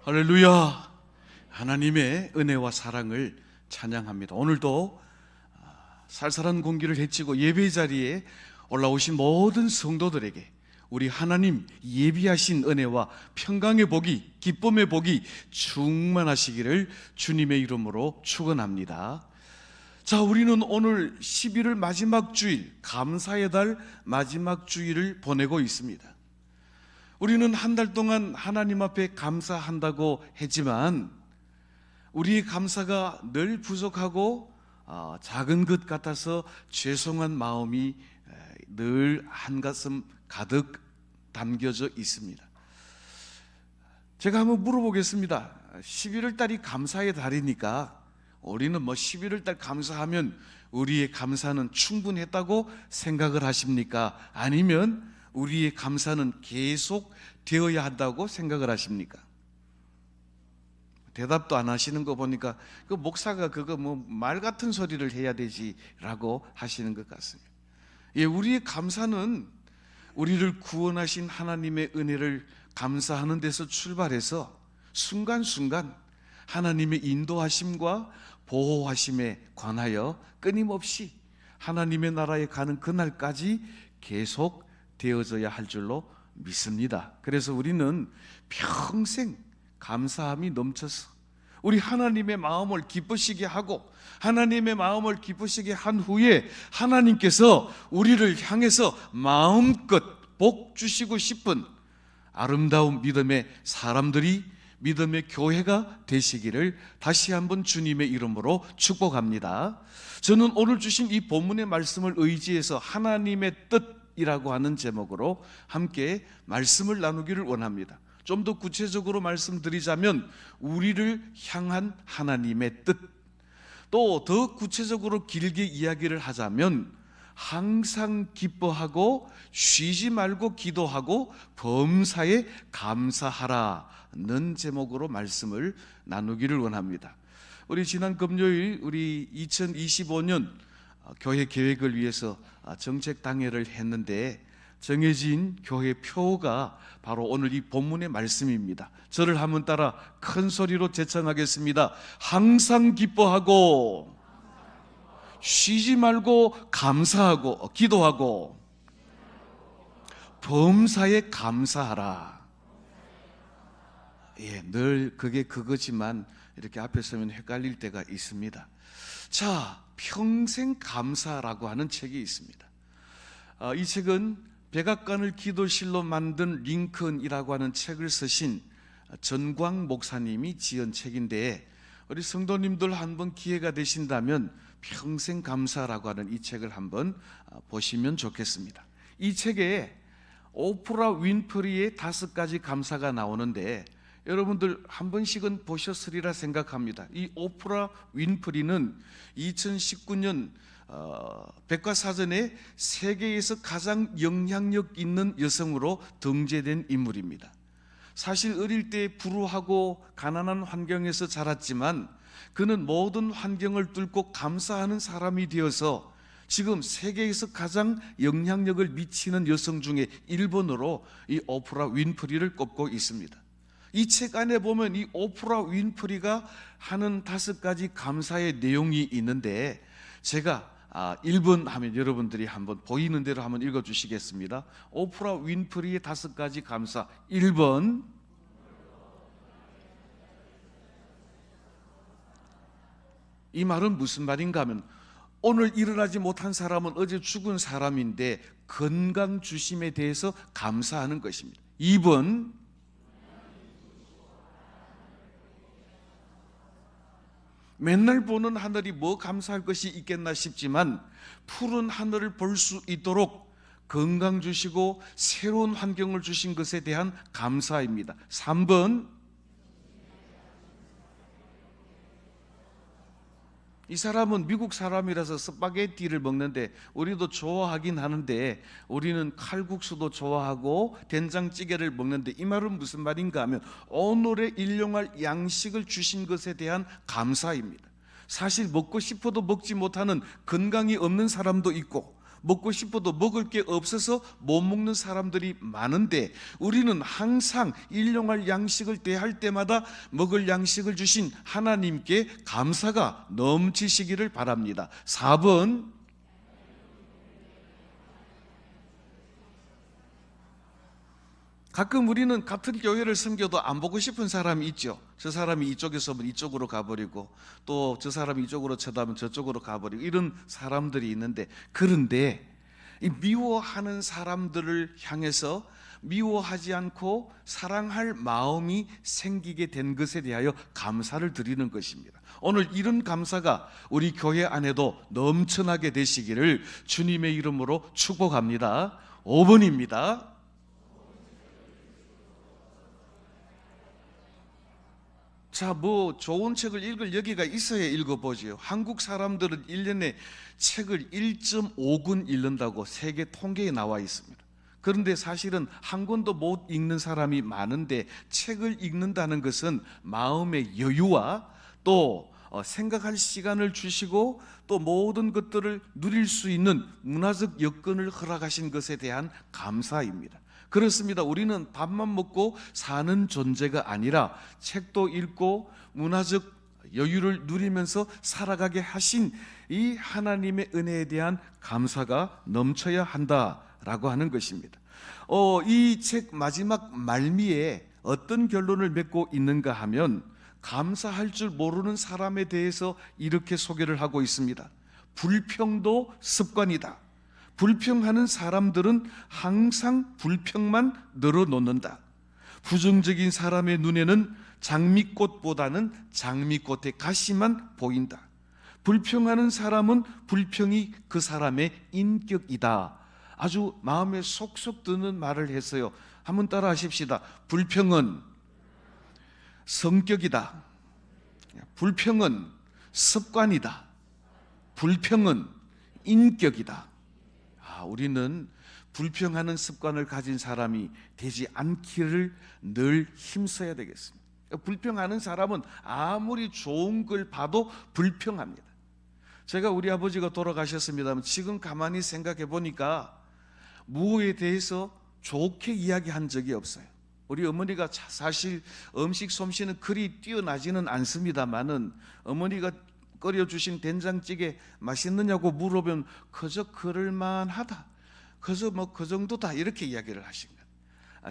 할렐루야. 하나님의 은혜와 사랑을 찬양합니다. 오늘도 살살한 공기를 헤치고 예배 자리에 올라오신 모든 성도들에게 우리 하나님 예비하신 은혜와 평강의 복이, 기쁨의 복이 충만하시기를 주님의 이름으로 축원합니다. 자, 우리는 오늘 11월 마지막 주일, 감사의 달 마지막 주일을 보내고 있습니다. 우리는 한 달 동안 하나님 앞에 감사한다고 했지만 우리의 감사가 늘 부족하고 작은 것 같아서 죄송한 마음이 늘 한가슴 가득 담겨져 있습니다. 제가 한번 물어보겠습니다. 11월 달이 감사의 달이니까 우리는 11월 달 감사하면 우리의 감사는 충분했다고 생각을 하십니까? 아니면 우리의 감사는 계속 되어야 한다고 생각을 하십니까? 대답도 안 하시는 거 보니까 그 목사가 그거 말 같은 소리를 해야 되지라고 하시는 것 같습니다. 예, 우리의 감사는 우리를 구원하신 하나님의 은혜를 감사하는 데서 출발해서 순간순간 하나님의 인도하심과 보호하심에 관하여 끊임없이 하나님의 나라에 가는 그날까지 계속 되어져야 할 줄로 믿습니다. 그래서 우리는 평생 감사함이 넘쳐서 우리 하나님의 마음을 기쁘시게 하고 하나님의 마음을 기쁘시게 한 후에 하나님께서 우리를 향해서 마음껏 복 주시고 싶은 아름다운 믿음의 사람들이, 믿음의 교회가 되시기를 다시 한번 주님의 이름으로 축복합니다. 저는 오늘 주신 이 본문의 말씀을 의지해서 하나님의 뜻이라고 하는 제목으로 함께 말씀을 나누기를 원합니다. 좀 더 구체적으로 말씀드리자면 우리를 향한 하나님의 뜻, 또 더 구체적으로 길게 이야기를 하자면 항상 기뻐하고 쉬지 말고 기도하고 범사에 감사하라는 제목으로 말씀을 나누기를 원합니다. 우리 지난 금요일 우리 2025년 교회 계획을 위해서 정책 당회를 했는데 정해진 교회 표가 바로 오늘 이 본문의 말씀입니다. 저를 한번 따라 큰 소리로 제청하겠습니다. 항상 기뻐하고 쉬지 말고 감사하고 기도하고 범사에 감사하라. 예, 늘 그게 그거지만 이렇게 앞에 서면 헷갈릴 때가 있습니다. 자, 평생 감사라고 하는 책이 있습니다. 이 책은 백악관을 기도실로 만든 링컨이라고 하는 책을 쓰신 전광 목사님이 지은 책인데 우리 성도님들 한번 기회가 되신다면 평생 감사라고 하는 이 책을 한번 보시면 좋겠습니다. 이 책에 오프라 윈프리의 5가지 감사가 나오는데 여러분들 한 번씩은 보셨으리라 생각합니다. 이 오프라 윈프리는 2019년 백과사전에 세계에서 가장 영향력 있는 여성으로 등재된 인물입니다. 사실 어릴 때 불우하고 가난한 환경에서 자랐지만 그는 모든 환경을 뚫고 감사하는 사람이 되어서 지금 세계에서 가장 영향력을 미치는 여성 중에 1번으로 이 오프라 윈프리를 꼽고 있습니다. 이 책 안에 보면 이 오프라 윈프리가 하는 5가지 감사의 내용이 있는데 제가 1번 하면 여러분들이 한번 보이는 대로 한번 읽어주시겠습니다. 오프라 윈프리의 5가지 감사. 1번, 이 말은 무슨 말인가 하면 오늘 일어나지 못한 사람은 어제 죽은 사람인데 건강 주심에 대해서 감사하는 것입니다. 2번, 맨날 보는 하늘이 뭐 감사할 것이 있겠나 싶지만 푸른 하늘을 볼 수 있도록 건강 주시고 새로운 환경을 주신 것에 대한 감사입니다. 3번, 이 사람은 미국 사람이라서 스파게티를 먹는데 우리도 좋아하긴 하는데 우리는 칼국수도 좋아하고 된장찌개를 먹는데 이 말은 무슨 말인가 하면 오늘의 일용할 양식을 주신 것에 대한 감사입니다. 사실 먹고 싶어도 먹지 못하는 건강이 없는 사람도 있고 먹고 싶어도 먹을 게 없어서 못 먹는 사람들이 많은데, 우리는 항상 일용할 양식을 대할 때마다 먹을 양식을 주신 하나님께 감사가 넘치시기를 바랍니다. 4번, 가끔 우리는 같은 교회를 섬겨도 안 보고 싶은 사람이 있죠. 저 사람이 이쪽에서 오면 이쪽으로 가버리고, 또 저 사람이 이쪽으로 쳐다보면 저쪽으로 가버리고, 이런 사람들이 있는데, 그런데 이 미워하는 사람들을 향해서 미워하지 않고 사랑할 마음이 생기게 된 것에 대하여 감사를 드리는 것입니다. 오늘 이런 감사가 우리 교회 안에도 넘쳐나게 되시기를 주님의 이름으로 축복합니다. 5번입니다. 자, 뭐 좋은 책을 읽을 여기가 있어야 읽어보지요. 한국 사람들은 1년에 책을 1.5권 읽는다고 세계 통계에 나와 있습니다. 그런데 사실은 한 권도 못 읽는 사람이 많은데, 책을 읽는다는 것은 마음의 여유와 또 생각할 시간을 주시고 또 모든 것들을 누릴 수 있는 문화적 여건을 허락하신 것에 대한 감사입니다. 그렇습니다. 우리는 밥만 먹고 사는 존재가 아니라 책도 읽고 문화적 여유를 누리면서 살아가게 하신 이 하나님의 은혜에 대한 감사가 넘쳐야 한다라고 하는 것입니다. 이 책 마지막 말미에 어떤 결론을 맺고 있는가 하면, 감사할 줄 모르는 사람에 대해서 이렇게 소개를 하고 있습니다. 불평도 습관이다. 불평하는 사람들은 항상 불평만 늘어놓는다. 부정적인 사람의 눈에는 장미꽃보다는 장미꽃의 가시만 보인다. 불평하는 사람은 불평이 그 사람의 인격이다. 아주 마음에 속속 드는 말을 했어요. 한번 따라 하십시다. 불평은 성격이다. 불평은 습관이다. 불평은 인격이다. 우리는 불평하는 습관을 가진 사람이 되지 않기를 늘 힘써야 되겠습니다. 불평하는 사람은 아무리 좋은 걸 봐도 불평합니다. 제가 우리 아버지가 돌아가셨습니다만, 지금 가만히 생각해 보니까 무엇에 대해서 좋게 이야기한 적이 없어요. 우리 어머니가 사실 음식 솜씨는 그리 뛰어나지는 않습니다만은, 어머니가 끓여주신 된장찌개 맛있느냐고 물어보면 그저 그럴만하다, 그저 뭐 그 정도다, 이렇게 이야기를 하십니다.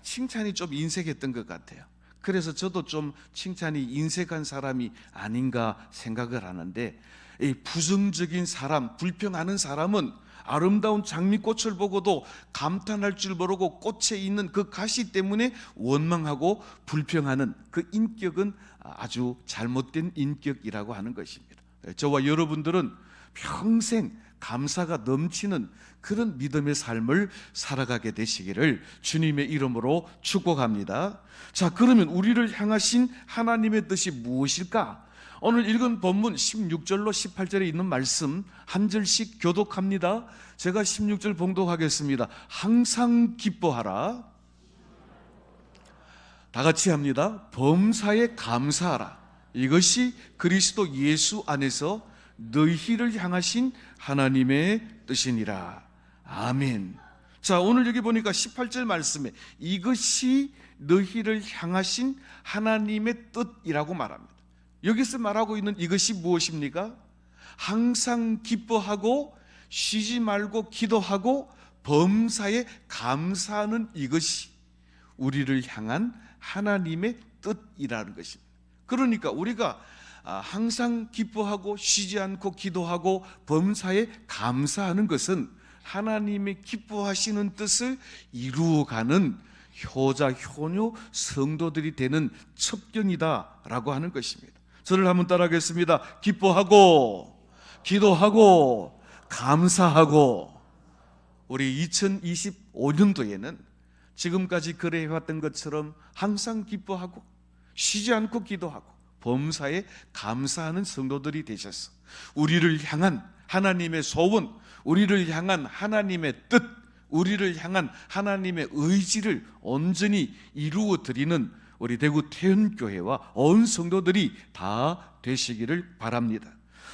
칭찬이 좀 인색했던 것 같아요. 그래서 저도 좀 칭찬이 인색한 사람이 아닌가 생각을 하는데, 이 부정적인 사람, 불평하는 사람은 아름다운 장미꽃을 보고도 감탄할 줄 모르고 꽃에 있는 그 가시 때문에 원망하고 불평하는 그 인격은 아주 잘못된 인격이라고 하는 것입니다. 저와 여러분들은 평생 감사가 넘치는 그런 믿음의 삶을 살아가게 되시기를 주님의 이름으로 축복합니다. 자, 그러면 우리를 향하신 하나님의 뜻이 무엇일까? 오늘 읽은 본문 16절로 18절에 있는 말씀 한 절씩 교독합니다. 제가 16절 봉독하겠습니다. 항상 기뻐하라. 다 같이 합니다. 범사에 감사하라. 이것이 그리스도 예수 안에서 너희를 향하신 하나님의 뜻이니라. 아멘. 자, 오늘 여기 보니까 18절 말씀에 이것이 너희를 향하신 하나님의 뜻이라고 말합니다. 여기서 말하고 있는 이것이 무엇입니까? 항상 기뻐하고 쉬지 말고 기도하고 범사에 감사하는 이것이 우리를 향한 하나님의 뜻이라는 것입니다. 그러니까 우리가 항상 기뻐하고 쉬지 않고 기도하고 범사에 감사하는 것은 하나님의 기뻐하시는 뜻을 이루어가는 효자 효녀 성도들이 되는 첩경이다라고 하는 것입니다. 저를 한번 따라하겠습니다. 기뻐하고 기도하고 감사하고. 우리 2025년도에는 지금까지 그래해왔던 것처럼 항상 기뻐하고 쉬지 않고 기도하고 범사에 감사하는 성도들이 되셔서 우리를 향한 하나님의 소원, 우리를 향한 하나님의 뜻, 우리를 향한 하나님의 의지를 온전히 이루어 드리는 우리 대구 태연교회와 온 성도들이 다 되시기를 바랍니다.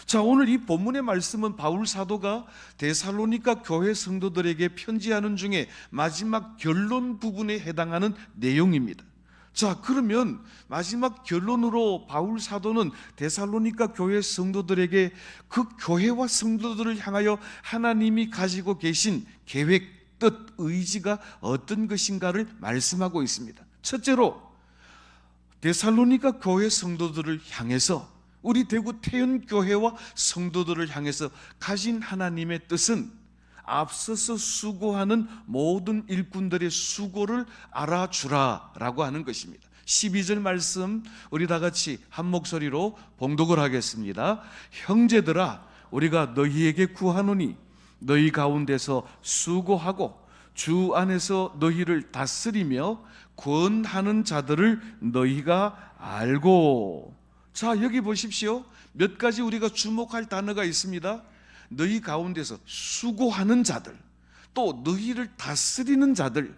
자, 오늘 이 본문의 말씀은 바울 사도가 데살로니가 교회 성도들에게 편지하는 중에 마지막 결론 부분에 해당하는 내용입니다. 자, 그러면 마지막 결론으로 바울 사도는 데살로니가 교회 성도들에게 그 교회와 성도들을 향하여 하나님이 가지고 계신 계획, 뜻, 의지가 어떤 것인가를 말씀하고 있습니다. 첫째로 데살로니가 교회 성도들을 향해서, 우리 대구 태연교회와 성도들을 향해서 가진 하나님의 뜻은 앞서서 수고하는 모든 일꾼들의 수고를 알아주라 라고 하는 것입니다. 12절 말씀 우리 다 같이 한 목소리로 봉독을 하겠습니다. 형제들아, 우리가 너희에게 구하노니 너희 가운데서 수고하고 주 안에서 너희를 다스리며 권하는 자들을 너희가 알고. 자, 여기 보십시오. 몇 가지 우리가 주목할 단어가 있습니다. 너희 가운데서 수고하는 자들, 또 너희를 다스리는 자들,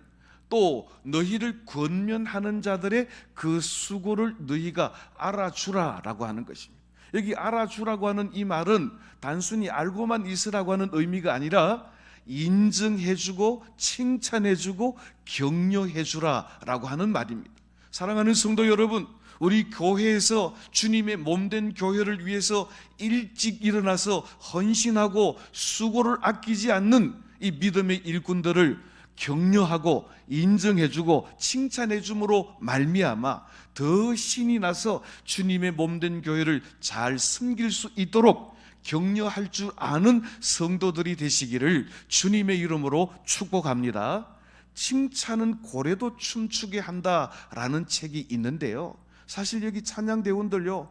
또 너희를 권면하는 자들의 그 수고를 너희가 알아주라라고 하는 것입니다. 여기 알아주라고 하는 이 말은 단순히 알고만 있으라고 하는 의미가 아니라 인정해주고 칭찬해주고 격려해주라라고 하는 말입니다. 사랑하는 성도 여러분, 우리 교회에서 주님의 몸된 교회를 위해서 일찍 일어나서 헌신하고 수고를 아끼지 않는 이 믿음의 일꾼들을 격려하고 인정해주고 칭찬해줌으로 말미암아 더 신이 나서 주님의 몸된 교회를 잘 섬길 수 있도록 격려할 줄 아는 성도들이 되시기를 주님의 이름으로 축복합니다. 칭찬은 고래도 춤추게 한다라는 책이 있는데요, 사실 여기 찬양대원들요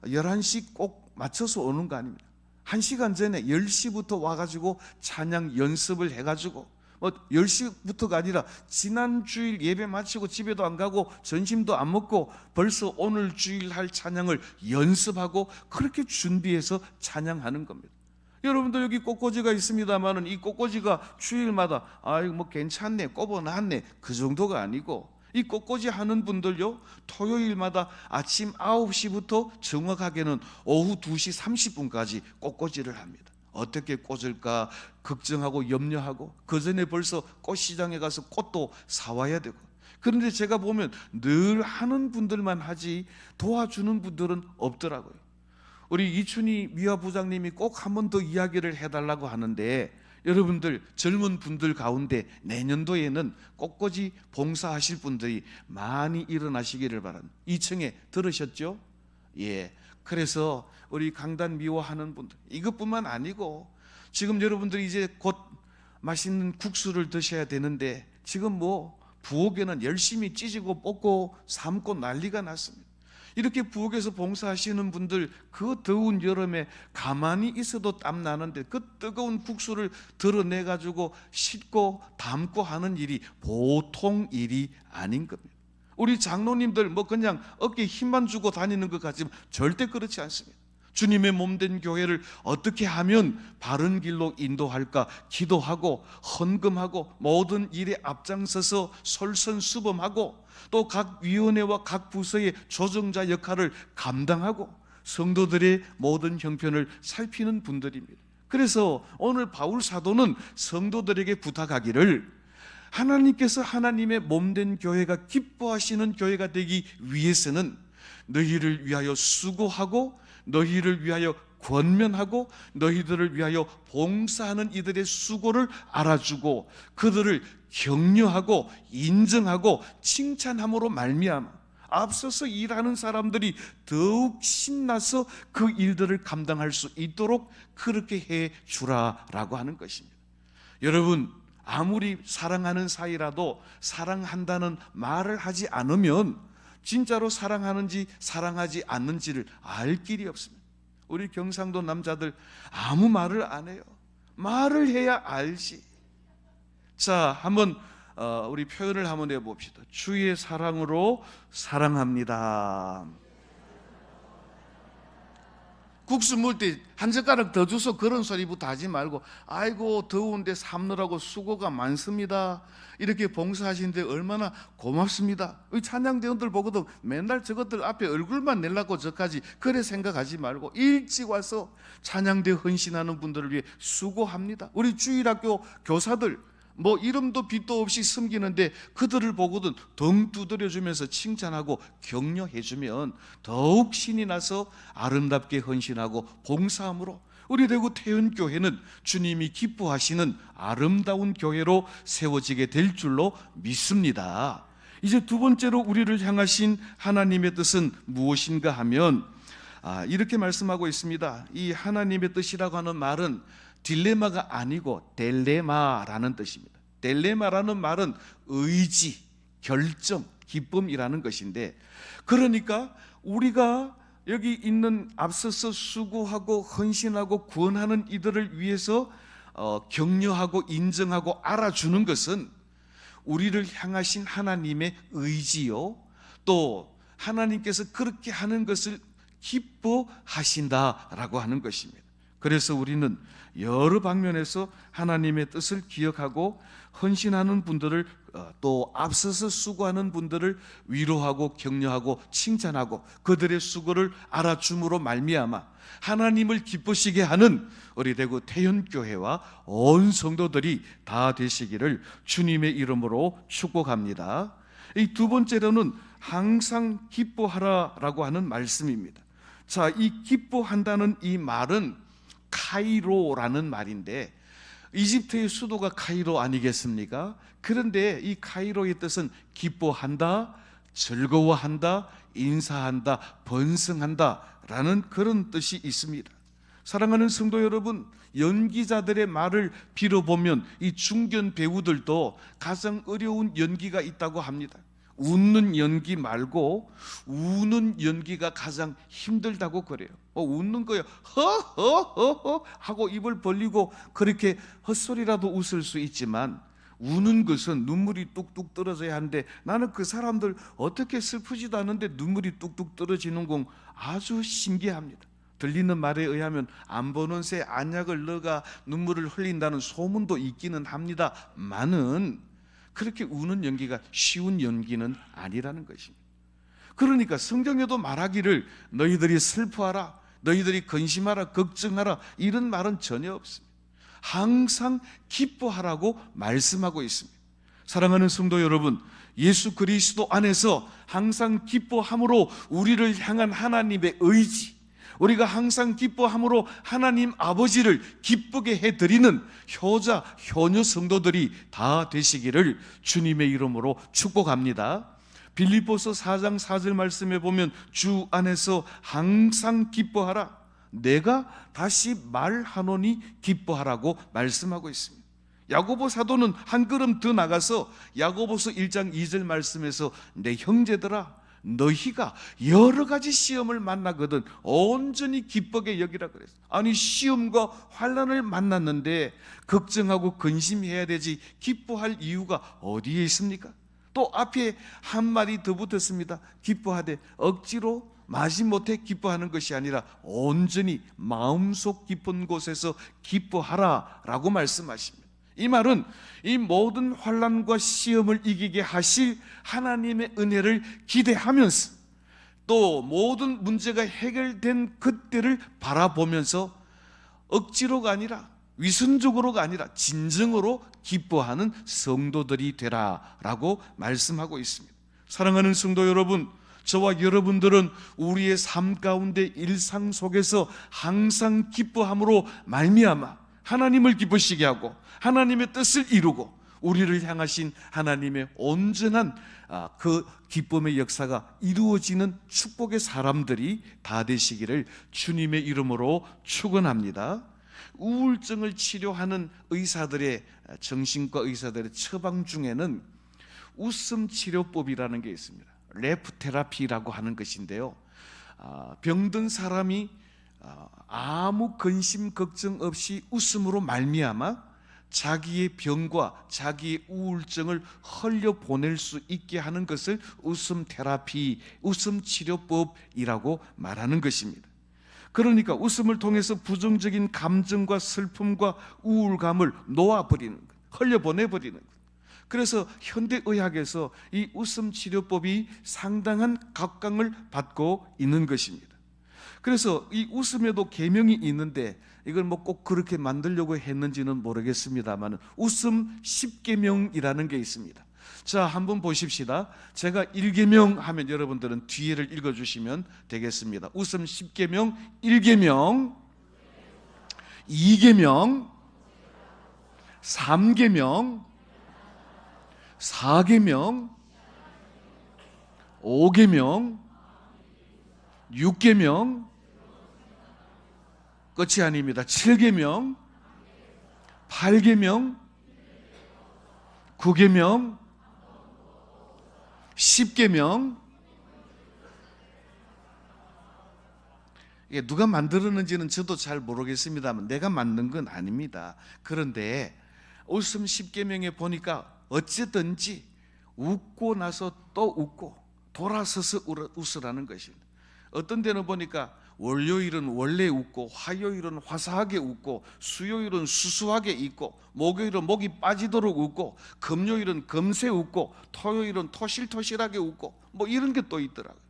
11시 꼭 맞춰서 오는 거 아닙니다. 1시간 전에 10시부터 와가지고 찬양 연습을 해가지고 10시부터가 아니라 지난 주일 예배 마치고 집에도 안 가고 점심도 안 먹고 벌써 오늘 주일 할 찬양을 연습하고 그렇게 준비해서 찬양하는 겁니다. 여러분들 여기 꽃꽂이가 있습니다만은 이 꽃꽂이가 주일마다 뭐 괜찮네, 꼽아놨네, 그 정도가 아니고 이 꽃꽂이 하는 분들요 토요일마다 아침 9시부터 정확하게는 오후 2시 30분까지 꽃꽂이를 합니다. 어떻게 꽂을까 걱정하고 염려하고 그 전에 벌써 꽃시장에 가서 꽃도 사와야 되고, 그런데 제가 보면 늘 하는 분들만 하지 도와주는 분들은 없더라고요. 우리 이춘희 미화 부장님이 꼭 한 번 더 이야기를 해달라고 하는데, 여러분들 젊은 분들 가운데 내년도에는 꽃꽂이 봉사하실 분들이 많이 일어나시기를 바랍니다. 2층에 들으셨죠? 예. 그래서 우리 강단 미화하는 분들, 이것뿐만 아니고 지금 여러분들이 이제 곧 맛있는 국수를 드셔야 되는데 지금 뭐 부엌에는 열심히 찢고 뽑고 삶고 난리가 났습니다. 이렇게 부엌에서 봉사하시는 분들, 그 더운 여름에 가만히 있어도 땀 나는데 그 뜨거운 국수를 드러내가지고 씻고 담고 하는 일이 보통 일이 아닌 겁니다. 우리 장로님들 뭐 그냥 어깨에 힘만 주고 다니는 것 같지만 절대 그렇지 않습니다. 주님의 몸된 교회를 어떻게 하면 바른 길로 인도할까 기도하고 헌금하고 모든 일에 앞장서서 솔선수범하고 또 각 위원회와 각 부서의 조정자 역할을 감당하고 성도들의 모든 형편을 살피는 분들입니다. 그래서 오늘 바울 사도는 성도들에게 부탁하기를, 하나님께서 하나님의 몸된 교회가 기뻐하시는 교회가 되기 위해서는 너희를 위하여 수고하고 너희를 위하여 권면하고 너희들을 위하여 봉사하는 이들의 수고를 알아주고 그들을 격려하고 인정하고 칭찬함으로 말미암아 앞서서 일하는 사람들이 더욱 신나서 그 일들을 감당할 수 있도록 그렇게 해 주라라고 하는 것입니다. 여러분, 아무리 사랑하는 사이라도 사랑한다는 말을 하지 않으면 진짜로 사랑하는지 사랑하지 않는지를 알 길이 없습니다. 우리 경상도 남자들 아무 말을 안 해요. 말을 해야 알지. 자, 한번 우리 표현을 한번 해봅시다. 주의 사랑으로 사랑합니다. 국수 먹을 때 한 젓가락 더 줘서 그런 소리부터 하지 말고, 아이고 더운데 삶느라고 수고가 많습니다, 이렇게 봉사하시는데 얼마나 고맙습니다. 이 찬양대원들 보고도 맨날 저것들 앞에 얼굴만 내려고 저까지 그래 생각하지 말고 일찍 와서 찬양대 헌신하는 분들을 위해 수고합니다. 우리 주일학교 교사들 뭐 이름도 빛도 없이 섬기는데 그들을 보고도 덩 두드려주면서 칭찬하고 격려해주면 더욱 신이 나서 아름답게 헌신하고 봉사함으로 우리 대구 태연교회는 주님이 기뻐하시는 아름다운 교회로 세워지게 될 줄로 믿습니다. 이제 두 번째로 우리를 향하신 하나님의 뜻은 무엇인가 하면 이렇게 말씀하고 있습니다. 이 하나님의 뜻이라고 하는 말은 딜레마가 아니고 델레마라는 뜻입니다. 델레마라는 말은 의지, 결정, 기쁨이라는 것인데, 그러니까 우리가 여기 있는 앞서서 수고하고 헌신하고 구원하는 이들을 위해서 격려하고 인정하고 알아주는 것은 우리를 향하신 하나님의 의지요, 또 하나님께서 그렇게 하는 것을 기뻐하신다라고 하는 것입니다. 그래서 우리는 여러 방면에서 하나님의 뜻을 기억하고 헌신하는 분들을, 또 앞서서 수고하는 분들을 위로하고 격려하고 칭찬하고 그들의 수고를 알아줌으로 말미암아 하나님을 기쁘시게 하는 우리 대구 태연교회와 온 성도들이 다 되시기를 주님의 이름으로 축복합니다. 이 두 번째로는 항상 기뻐하라라고 하는 말씀입니다. 자, 이 기뻐한다는 이 말은 카이로라는 말인데, 이집트의 수도가 카이로 아니겠습니까? 그런데 이 카이로의 뜻은 기뻐한다, 즐거워한다, 인사한다, 번성한다 라는 그런 뜻이 있습니다. 사랑하는 성도 여러분, 연기자들의 말을 빌어보면 이 중견 배우들도 가장 어려운 연기가 있다고 합니다. 웃는 연기 말고 우는 연기가 가장 힘들다고 그래요. 웃는 거요, 허허허허 하고 입을 벌리고 그렇게 헛소리라도 웃을 수 있지만, 우는 것은 눈물이 뚝뚝 떨어져야 하는데 나는 그 사람들 어떻게 슬프지도 않은데 눈물이 뚝뚝 떨어지는 건 아주 신기합니다. 들리는 말에 의하면 안 보는 새 안약을 넣어가 눈물을 흘린다는 소문도 있기는 합니다만은 그렇게 우는 연기가 쉬운 연기는 아니라는 것입니다. 그러니까 성경에도 말하기를 너희들이 슬퍼하라, 너희들이 근심하라, 걱정하라 이런 말은 전혀 없습니다. 항상 기뻐하라고 말씀하고 있습니다. 사랑하는 성도 여러분, 예수 그리스도 안에서 항상 기뻐함으로 우리를 향한 하나님의 의지, 우리가 항상 기뻐함으로 하나님 아버지를 기쁘게 해드리는 효자, 효녀 성도들이 다 되시기를 주님의 이름으로 축복합니다. 빌립보서 4장 4절 말씀에 보면 주 안에서 항상 기뻐하라, 내가 다시 말하노니 기뻐하라고 말씀하고 있습니다. 야고보 사도는 한 걸음 더 나가서 야고보서 1장 2절 말씀에서 내 형제들아, 너희가 여러 가지 시험을 만나거든 온전히 기쁘게 여기라 그랬어요. 아니, 시험과 환난을 만났는데 걱정하고 근심해야 되지 기뻐할 이유가 어디에 있습니까? 또 앞에 한 말이 더 붙었습니다. 기뻐하되 억지로 마지못해 기뻐하는 것이 아니라 온전히 마음속 깊은 곳에서 기뻐하라라고 말씀하십니다. 이 말은 이 모든 환난과 시험을 이기게 하실 하나님의 은혜를 기대하면서 또 모든 문제가 해결된 그때를 바라보면서 억지로가 아니라 위선적으로가 아니라 진정으로 기뻐하는 성도들이 되라라고 말씀하고 있습니다. 사랑하는 성도 여러분, 저와 여러분들은 우리의 삶 가운데 일상 속에서 항상 기뻐함으로 말미암아 하나님을 기쁘시게 하고 하나님의 뜻을 이루고 우리를 향하신 하나님의 온전한 그 기쁨의 역사가 이루어지는 축복의 사람들이 다 되시기를 주님의 이름으로 축원합니다. 우울증을 치료하는 의사들의, 정신과 의사들의 처방 중에는 웃음 치료법이라는 게 있습니다. 래프 테라피라고 하는 것인데요, 병든 사람이 아무 근심 걱정 없이 웃음으로 말미암아 자기의 병과 자기의 우울증을 흘려보낼 수 있게 하는 것을 웃음 테라피, 웃음 치료법이라고 말하는 것입니다. 그러니까 웃음을 통해서 부정적인 감정과 슬픔과 우울감을 놓아버리는 것, 흘려보내버리는 것. 그래서 현대의학에서 이 웃음 치료법이 상당한 각광을 받고 있는 것입니다. 그래서 이 웃음에도 계명이 있는데 이걸 뭐 꼭 그렇게 만들려고 했는지는 모르겠습니다만 웃음 10계명이라는 게 있습니다. 자, 한번 보십시다. 제가 1계명 하면 여러분들은 뒤에를 읽어주시면 되겠습니다. 웃음 10계명, 1계명, 2계명, 3계명, 4계명, 5계명, 6계명, 끝이 아닙니다. 7계명, 8계명, 9계명, 10계명. 이게 누가 만들었는지는 저도 잘 모르겠습니다만 내가 만든 건 아닙니다. 그런데 웃음 10계명에 보니까 어쨌든지 웃고 나서 또 웃고 돌아서서 웃으라는 것입니다. 어떤 데는 보니까 월요일은 원래 웃고, 화요일은 화사하게 웃고, 수요일은 수수하게 웃고, 목요일은 목이 빠지도록 웃고, 금요일은 금세 웃고, 토요일은 토실토실하게 웃고, 뭐 이런 게 또 있더라고요.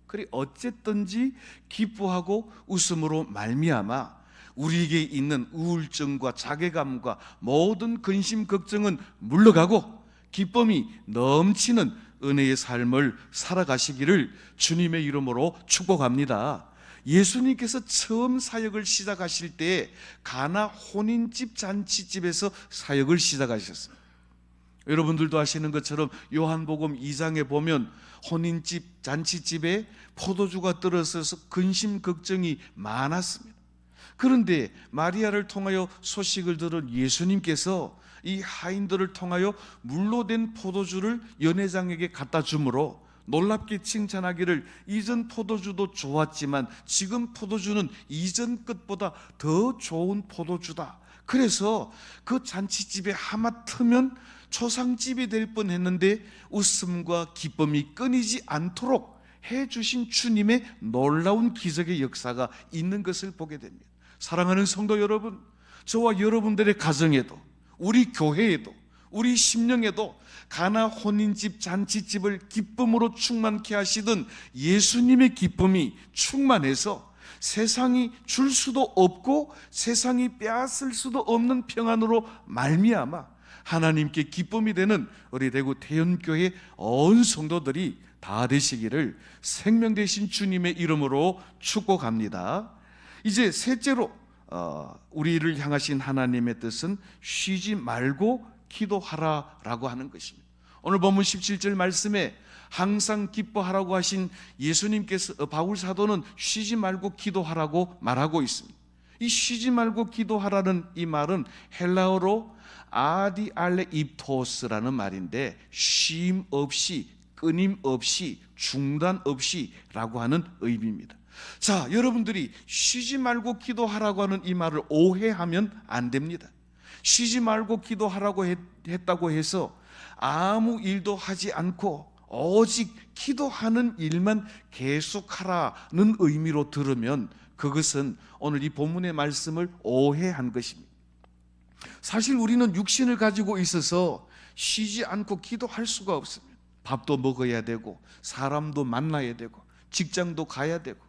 그래 어쨌든지 기뻐하고 웃음으로 말미암아 우리에게 있는 우울증과 자괴감과 모든 근심 걱정은 물러가고 기쁨이 넘치는 은혜의 삶을 살아가시기를 주님의 이름으로 축복합니다. 예수님께서 처음 사역을 시작하실 때 가나 혼인집 잔치집에서 사역을 시작하셨습니다. 여러분들도 아시는 것처럼 요한복음 2장에 보면 혼인집 잔치집에 포도주가 떨어져서 근심 걱정이 많았습니다. 그런데 마리아를 통하여 소식을 들은 예수님께서 이 하인들을 통하여 물로 된 포도주를 연회장에게 갖다 주므로 놀랍게 칭찬하기를 이전 포도주도 좋았지만 지금 포도주는 이전 것보다 더 좋은 포도주다. 그래서 그 잔치집에 하마터면 초상집이 될 뻔했는데 웃음과 기쁨이 끊이지 않도록 해주신 주님의 놀라운 기적의 역사가 있는 것을 보게 됩니다. 사랑하는 성도 여러분, 저와 여러분들의 가정에도 우리 교회에도 우리 심령에도 가나 혼인집 잔치집을 기쁨으로 충만케 하시던 예수님의 기쁨이 충만해서 세상이 줄 수도 없고 세상이 빼앗을 수도 없는 평안으로 말미암아 하나님께 기쁨이 되는 우리 대구 태연교회 온 성도들이 다 되시기를 생명 되신 주님의 이름으로 축복합니다. 이제 셋째로 우리를 향하신 하나님의 뜻은 쉬지 말고 기도하라라고 하는 것입니다. 오늘 본문 17절 말씀에 항상 기뻐하라고 하신 예수님께서 바울 사도는 쉬지 말고 기도하라고 말하고 있습니다. 이 쉬지 말고 기도하라는 이 말은 헬라어로 아디알레 입토스라는 말인데 쉼 없이, 끊임 없이, 중단 없이라고 하는 의미입니다. 자, 여러분들이 쉬지 말고 기도하라고 하는 이 말을 오해하면 안 됩니다. 쉬지 말고 기도하라고 했다고 해서 아무 일도 하지 않고 오직 기도하는 일만 계속하라는 의미로 들으면 그것은 오늘 이 본문의 말씀을 오해한 것입니다. 사실 우리는 육신을 가지고 있어서 쉬지 않고 기도할 수가 없습니다. 밥도 먹어야 되고 사람도 만나야 되고 직장도 가야 되고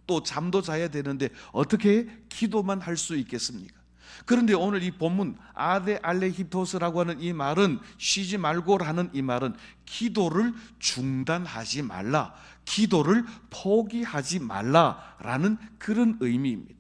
또 잠도 자야 되는데 어떻게 기도만 할 수 있겠습니까? 그런데 오늘 이 본문 아데 알레히토스라고 하는 이 말은 쉬지 말고라는 이 말은 기도를 중단하지 말라, 기도를 포기하지 말라라는 그런 의미입니다.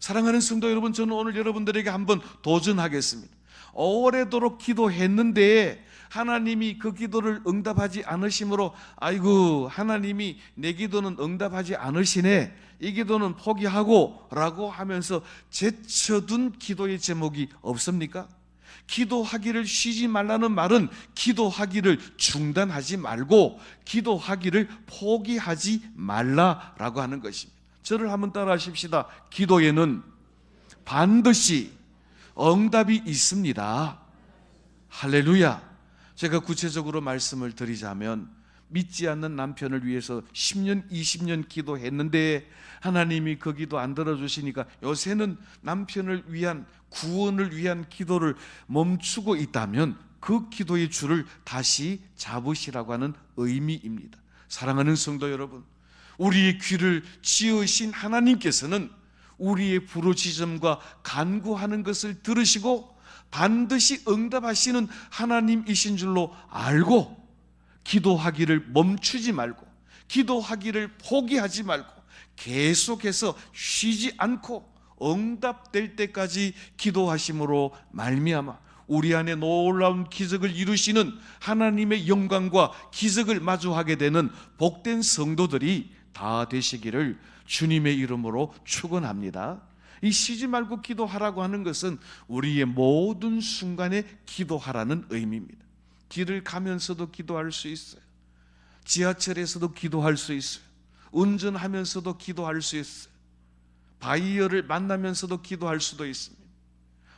사랑하는 성도 여러분, 저는 오늘 여러분들에게 한번 도전하겠습니다. 오래도록 기도했는데 하나님이 그 기도를 응답하지 않으심으로 아이고 하나님이 내 기도는 응답하지 않으시네, 이 기도는 포기하고 라고 하면서 제쳐둔 기도의 제목이 없습니까? 기도하기를 쉬지 말라는 말은 기도하기를 중단하지 말고 기도하기를 포기하지 말라라고 하는 것입니다. 저를 한번 따라 하십시다. 기도에는 반드시 응답이 있습니다. 할렐루야. 제가 구체적으로 말씀을 드리자면 믿지 않는 남편을 위해서 10년, 20년 기도했는데 하나님이 그 기도 안 들어주시니까 요새는 남편을 위한, 구원을 위한 기도를 멈추고 있다면 그 기도의 줄을 다시 잡으시라고 하는 의미입니다. 사랑하는 성도 여러분, 우리의 귀를 지으신 하나님께서는 우리의 부르짖음과 간구하는 것을 들으시고 반드시 응답하시는 하나님이신 줄로 알고 기도하기를 멈추지 말고, 기도하기를 포기하지 말고 계속해서 쉬지 않고 응답될 때까지 기도하심으로 말미암아 우리 안에 놀라운 기적을 이루시는 하나님의 영광과 기적을 마주하게 되는 복된 성도들이 다 되시기를 주님의 이름으로 축원합니다. 이 쉬지 말고 기도하라고 하는 것은 우리의 모든 순간에 기도하라는 의미입니다. 길을 가면서도 기도할 수 있어요. 지하철에서도 기도할 수 있어요. 운전하면서도 기도할 수 있어요. 바이어를 만나면서도 기도할 수도 있습니다.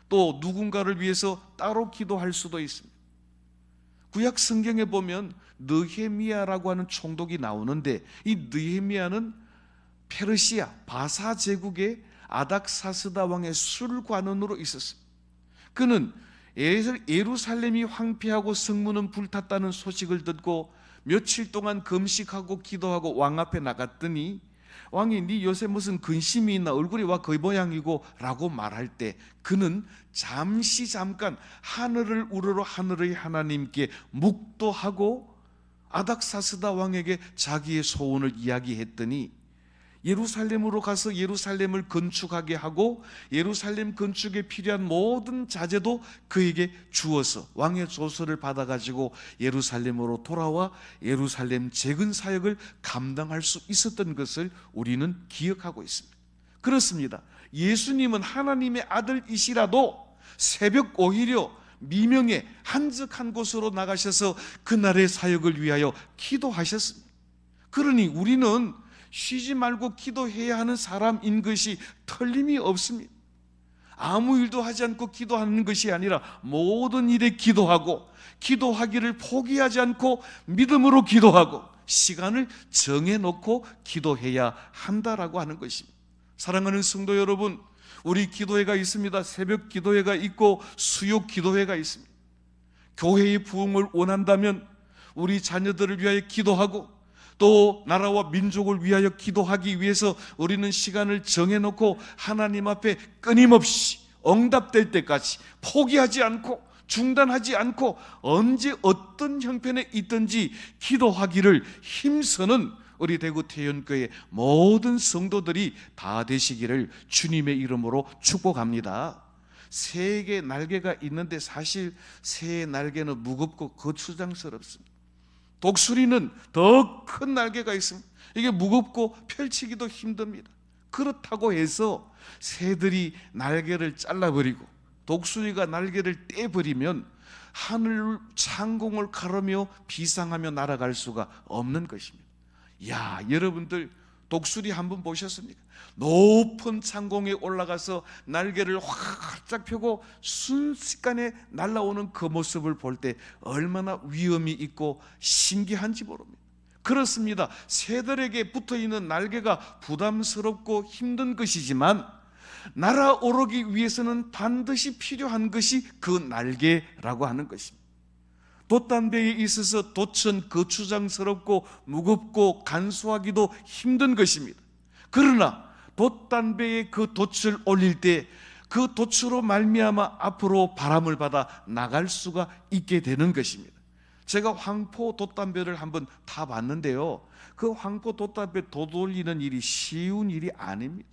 또 누군가를 위해서 따로 기도할 수도 있습니다. 구약 성경에 보면 느헤미야라고 하는 총독이 나오는데 이 느헤미야는 페르시아 바사 제국의 아닥사스다 왕의 술관원으로 있었습니다. 그는 예루살렘이 황폐하고 성문은 불탔다는 소식을 듣고 며칠 동안 금식하고 기도하고 왕 앞에 나갔더니 왕이 네 요새 무슨 근심이 있나, 얼굴이 와 그 모양이고 라고 말할 때 그는 잠깐 하늘을 우러러 하늘의 하나님께 묵도하고 아닥사스다 왕에게 자기의 소원을 이야기했더니 예루살렘으로 가서 예루살렘을 건축하게 하고 예루살렘 건축에 필요한 모든 자재도 그에게 주어서 왕의 조서를 받아가지고 예루살렘으로 돌아와 예루살렘 재건 사역을 감당할 수 있었던 것을 우리는 기억하고 있습니다. 그렇습니다. 예수님은 하나님의 아들이시라도 새벽 오히려 미명에 한적한 곳으로 나가셔서 그날의 사역을 위하여 기도하셨습니다. 그러니 우리는 쉬지 말고 기도해야 하는 사람인 것이 틀림이 없습니다. 아무 일도 하지 않고 기도하는 것이 아니라 모든 일에 기도하고 기도하기를 포기하지 않고 믿음으로 기도하고 시간을 정해놓고 기도해야 한다라고 하는 것입니다. 사랑하는 성도 여러분, 우리 기도회가 있습니다. 새벽 기도회가 있고 수요 기도회가 있습니다. 교회의 부흥을 원한다면 우리 자녀들을 위하여 기도하고 또 나라와 민족을 위하여 기도하기 위해서 우리는 시간을 정해놓고 하나님 앞에 끊임없이 응답될 때까지 포기하지 않고 중단하지 않고 언제 어떤 형편에 있든지 기도하기를 힘쓰는 우리 대구 태연교회 모든 성도들이 다 되시기를 주님의 이름으로 축복합니다. 새에게 날개가 있는데 사실 새의 날개는 무겁고 거추장스럽습니다. 독수리는 더 큰 날개가 있습니다. 이게 무겁고 펼치기도 힘듭니다. 그렇다고 해서 새들이 날개를 잘라버리고 독수리가 날개를 떼버리면 하늘 창공을 가르며 비상하며 날아갈 수가 없는 것입니다. 야, 여러분들 독수리 한번 보셨습니까? 높은 창공에 올라가서 날개를 활짝 펴고 순식간에 날아오는 그 모습을 볼 때 얼마나 위험이 있고 신기한지 모릅니다. 그렇습니다. 새들에게 붙어있는 날개가 부담스럽고 힘든 것이지만 날아오르기 위해서는 반드시 필요한 것이 그 날개라고 하는 것입니다. 돛담배에 있어서 돛은 거추장스럽고 무겁고 간수하기도 힘든 것입니다. 그러나 돛담배에 그 돛을 올릴 때 그 돛으로 말미암아 앞으로 바람을 받아 나갈 수가 있게 되는 것입니다. 제가 황포 돛담배를 한번 타봤는데요, 그 황포 돛담배 돛 올리는 일이 쉬운 일이 아닙니다.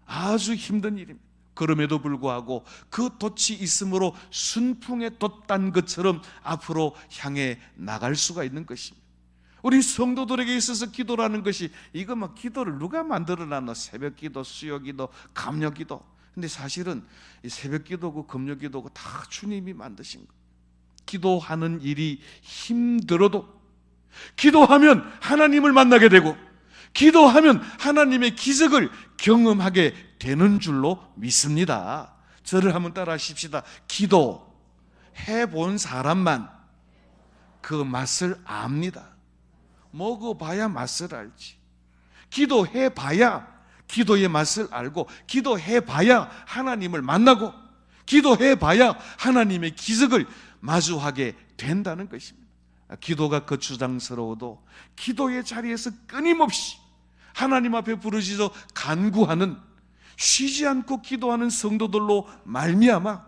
아주 힘든 일입니다. 그럼에도 불구하고 그 돛이 있으므로 순풍에 돛단 것처럼 앞으로 향해 나갈 수가 있는 것입니다. 우리 성도들에게 있어서 기도라는 것이 이거 막 기도를 누가 만들어놨나? 새벽 기도, 수요 기도, 감력 기도. 근데 사실은 이 새벽 기도고 금요 기도고 다 주님이 만드신 거예요. 기도하는 일이 힘들어도 기도하면 하나님을 만나게 되고 기도하면 하나님의 기적을 경험하게 되는 줄로 믿습니다. 저를 한번 따라 하십시다. 기도 해본 사람만 그 맛을 압니다. 먹어봐야 맛을 알지. 기도해봐야 기도의 맛을 알고, 기도해봐야 하나님을 만나고, 기도해봐야 하나님의 기적을 마주하게 된다는 것입니다. 기도가 거추장스러워도 기도의 자리에서 끊임없이 하나님 앞에 부르짖어 간구하는, 쉬지 않고 기도하는 성도들로 말미암아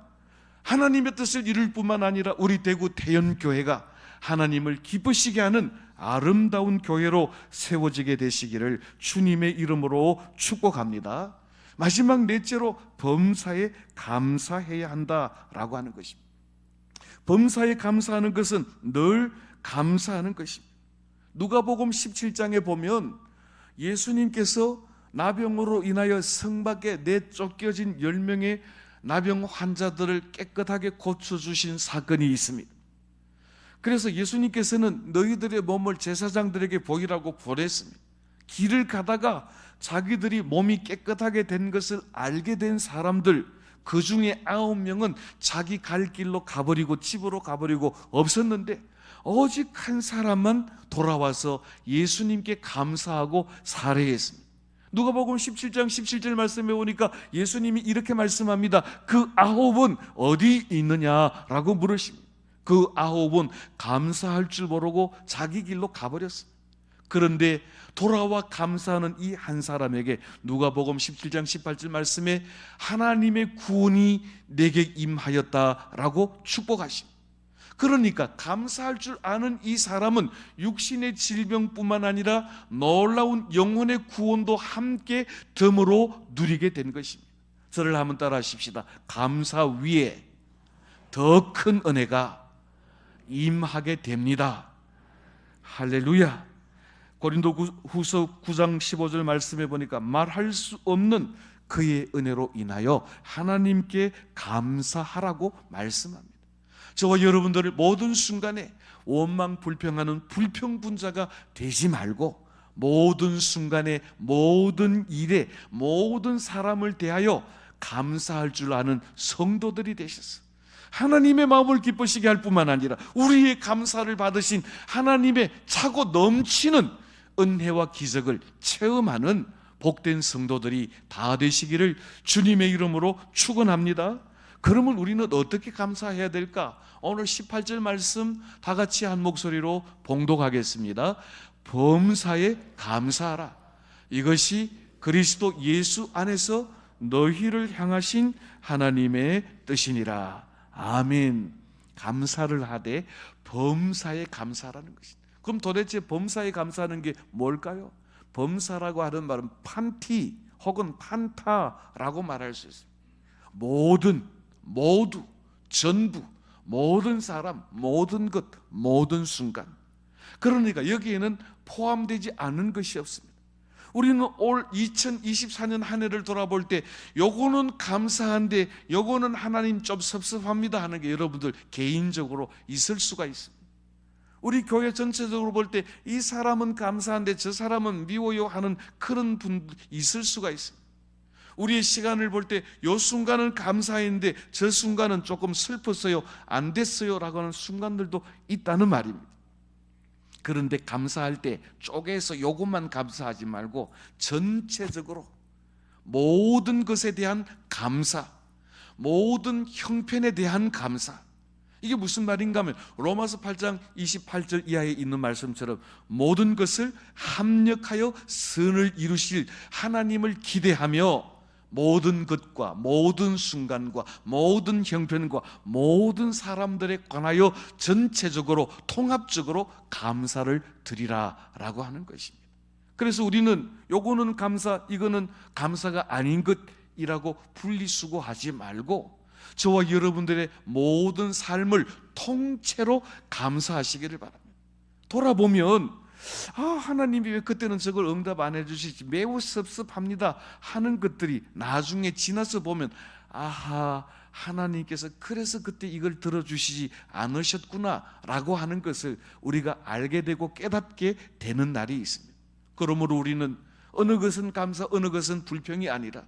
하나님의 뜻을 이룰 뿐만 아니라 우리 대구 대연교회가 하나님을 기쁘시게 하는 아름다운 교회로 세워지게 되시기를 주님의 이름으로 축복합니다. 마지막 넷째로 범사에 감사해야 한다라고 하는 것입니다. 범사에 감사하는 것은 늘 감사하는 것입니다. 누가복음 17장에 보면 예수님께서 나병으로 인하여 성 밖에 내쫓겨진 10명의 나병 환자들을 깨끗하게 고쳐주신 사건이 있습니다. 그래서 예수님께서는 너희들의 몸을 제사장들에게 보이라고 보냈습니다. 길을 가다가 자기들이 몸이 깨끗하게 된 것을 알게 된 사람들, 그 중에 9명은 자기 갈 길로 가버리고 집으로 가버리고 없었는데, 오직 한 사람만 돌아와서 예수님께 감사하고 살해했습니다. 누가복음 17장 17절 말씀에 보니까 예수님이 이렇게 말씀합니다. 그 9은 어디 있느냐라고 물으십니다. 그 9은 감사할 줄 모르고 자기 길로 가버렸습니다. 그런데 돌아와 감사하는 이 한 사람에게 누가복음 17장 18절 말씀에 하나님의 구원이 내게 임하였다라고 축복하십니다. 그러니까 감사할 줄 아는 이 사람은 육신의 질병뿐만 아니라 놀라운 영혼의 구원도 함께 덤으로 누리게 된 것입니다. 저를 한번 따라 하십시다. 감사 위에 더 큰 은혜가 임하게 됩니다. 할렐루야. 고린도후서 9장 15절 말씀해 보니까 말할 수 없는 그의 은혜로 인하여 하나님께 감사하라고 말씀합니다. 저와 여러분들을 모든 순간에 원망 불평하는 불평분자가 되지 말고, 모든 순간에 모든 일에 모든 사람을 대하여 감사할 줄 아는 성도들이 되셨어요. 하나님의 마음을 기쁘시게 할 뿐만 아니라 우리의 감사를 받으신 하나님의 차고 넘치는 은혜와 기적을 체험하는 복된 성도들이 다 되시기를 주님의 이름으로 축원합니다. 그러면 우리는 어떻게 감사해야 될까? 오늘 18절 말씀 다 같이 한 목소리로 봉독하겠습니다. 범사에 감사하라. 이것이 그리스도 예수 안에서 너희를 향하신 하나님의 뜻이니라. 아멘. 감사를 하되 범사에 감사라는 것입니다. 그럼 도대체 범사에 감사하는 게 뭘까요? 범사라고 하는 말은 판티 혹은 판타라고 말할 수 있습니다. 모두, 전부, 모든 사람, 모든 것, 모든 순간. 그러니까 여기에는 포함되지 않은 것이 없습니다. 우리는 올 2024년 한 해를 돌아볼 때 요거는 감사한데 요거는 하나님 좀 섭섭합니다 하는 게 여러분들 개인적으로 있을 수가 있습니다. 우리 교회 전체적으로 볼 때 이 사람은 감사한데 저 사람은 미워요 하는 그런 분들 있을 수가 있습니다. 우리의 시간을 볼 때 요 순간은 감사했는데 저 순간은 조금 슬펐어요, 안 됐어요 라고 하는 순간들도 있다는 말입니다. 그런데 감사할 때 쪼개서 요것만 감사하지 말고 전체적으로 모든 것에 대한 감사, 모든 형편에 대한 감사. 이게 무슨 말인가 하면 로마서 8장 28절 이하에 있는 말씀처럼 모든 것을 합력하여 선을 이루실 하나님을 기대하며 모든 것과 모든 순간과 모든 형편과 모든 사람들에 관하여 전체적으로 통합적으로 감사를 드리라라고 하는 것입니다. 그래서 우리는 요거는 감사, 이거는 감사가 아닌 것이라고 분리수거하지 말고 저와 여러분들의 모든 삶을 통째로 감사하시기를 바랍니다. 돌아보면 하나님이 왜 그때는 저걸 응답 안 해주시지, 매우 섭섭합니다 하는 것들이 나중에 지나서 보면 하나님께서 그래서 그때 이걸 들어주시지 않으셨구나 라고 하는 것을 우리가 알게 되고 깨닫게 되는 날이 있습니다. 그러므로 우리는 어느 것은 감사, 어느 것은 불평이 아니라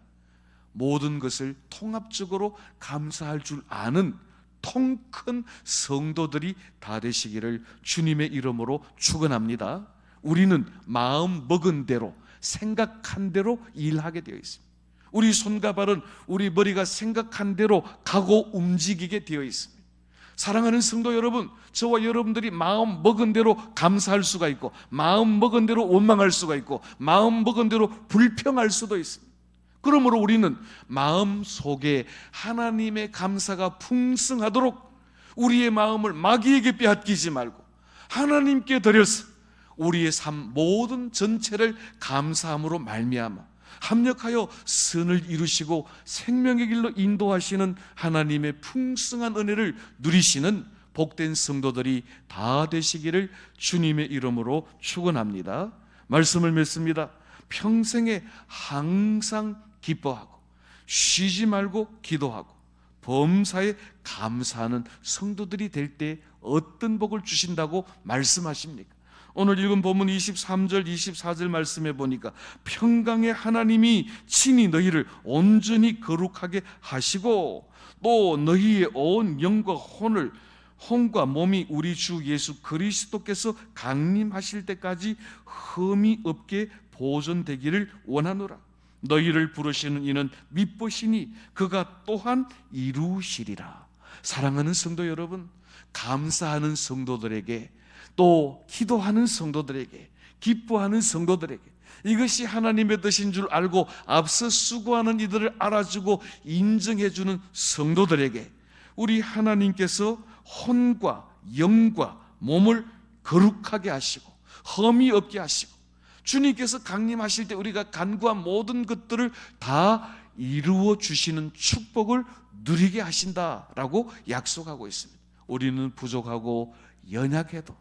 모든 것을 통합적으로 감사할 줄 아는 통 큰 성도들이 다 되시기를 주님의 이름으로 축원합니다. 우리는 마음 먹은 대로, 생각한 대로 일하게 되어 있습니다. 우리 손과 발은 우리 머리가 생각한 대로 가고 움직이게 되어 있습니다. 사랑하는 성도 여러분, 저와 여러분들이 마음 먹은 대로 감사할 수가 있고, 마음 먹은 대로 원망할 수가 있고, 마음 먹은 대로 불평할 수도 있습니다. 그러므로 우리는 마음 속에 하나님의 감사가 풍성하도록 우리의 마음을 마귀에게 빼앗기지 말고 하나님께 드려서 우리의 삶 모든 전체를 감사함으로 말미암아 합력하여 선을 이루시고 생명의 길로 인도하시는 하나님의 풍성한 은혜를 누리시는 복된 성도들이 다 되시기를 주님의 이름으로 축원합니다. 말씀을 맺습니다. 평생에 항상 기뻐하고 쉬지 말고 기도하고 범사에 감사하는 성도들이 될 때 어떤 복을 주신다고 말씀하십니까? 오늘 읽은 본문 23절 24절 말씀해 보니까 평강의 하나님이 친히 너희를 온전히 거룩하게 하시고 또 너희의 온 영과 혼과 몸이 우리 주 예수 그리스도께서 강림하실 때까지 흠이 없게 보존되기를 원하노라. 너희를 부르시는 이는 미쁘시니 그가 또한 이루시리라. 사랑하는 성도 여러분, 감사하는 성도들에게, 또 기도하는 성도들에게, 기뻐하는 성도들에게, 이것이 하나님의 뜻인 줄 알고 앞서 수고하는 이들을 알아주고 인정해주는 성도들에게 우리 하나님께서 혼과 영과 몸을 거룩하게 하시고 흠이 없게 하시고 주님께서 강림하실 때 우리가 간구한 모든 것들을 다 이루어 주시는 축복을 누리게 하신다라고 약속하고 있습니다. 우리는 부족하고 연약해도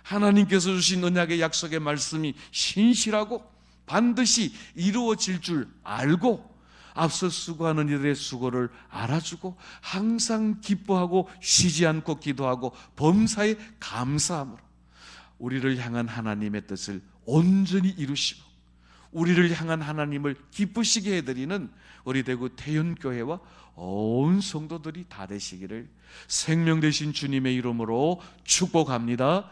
하나님께서 주신 언약의 약속의 말씀이 신실하고 반드시 이루어질 줄 알고 앞서 수고하는 이들의 수고를 알아주고 항상 기뻐하고 쉬지 않고 기도하고 범사에 감사함으로 우리를 향한 하나님의 뜻을 온전히 이루시고 우리를 향한 하나님을 기쁘시게 해드리는 우리 대구 태연교회와 온 성도들이 다 되시기를 생명 되신 주님의 이름으로 축복합니다.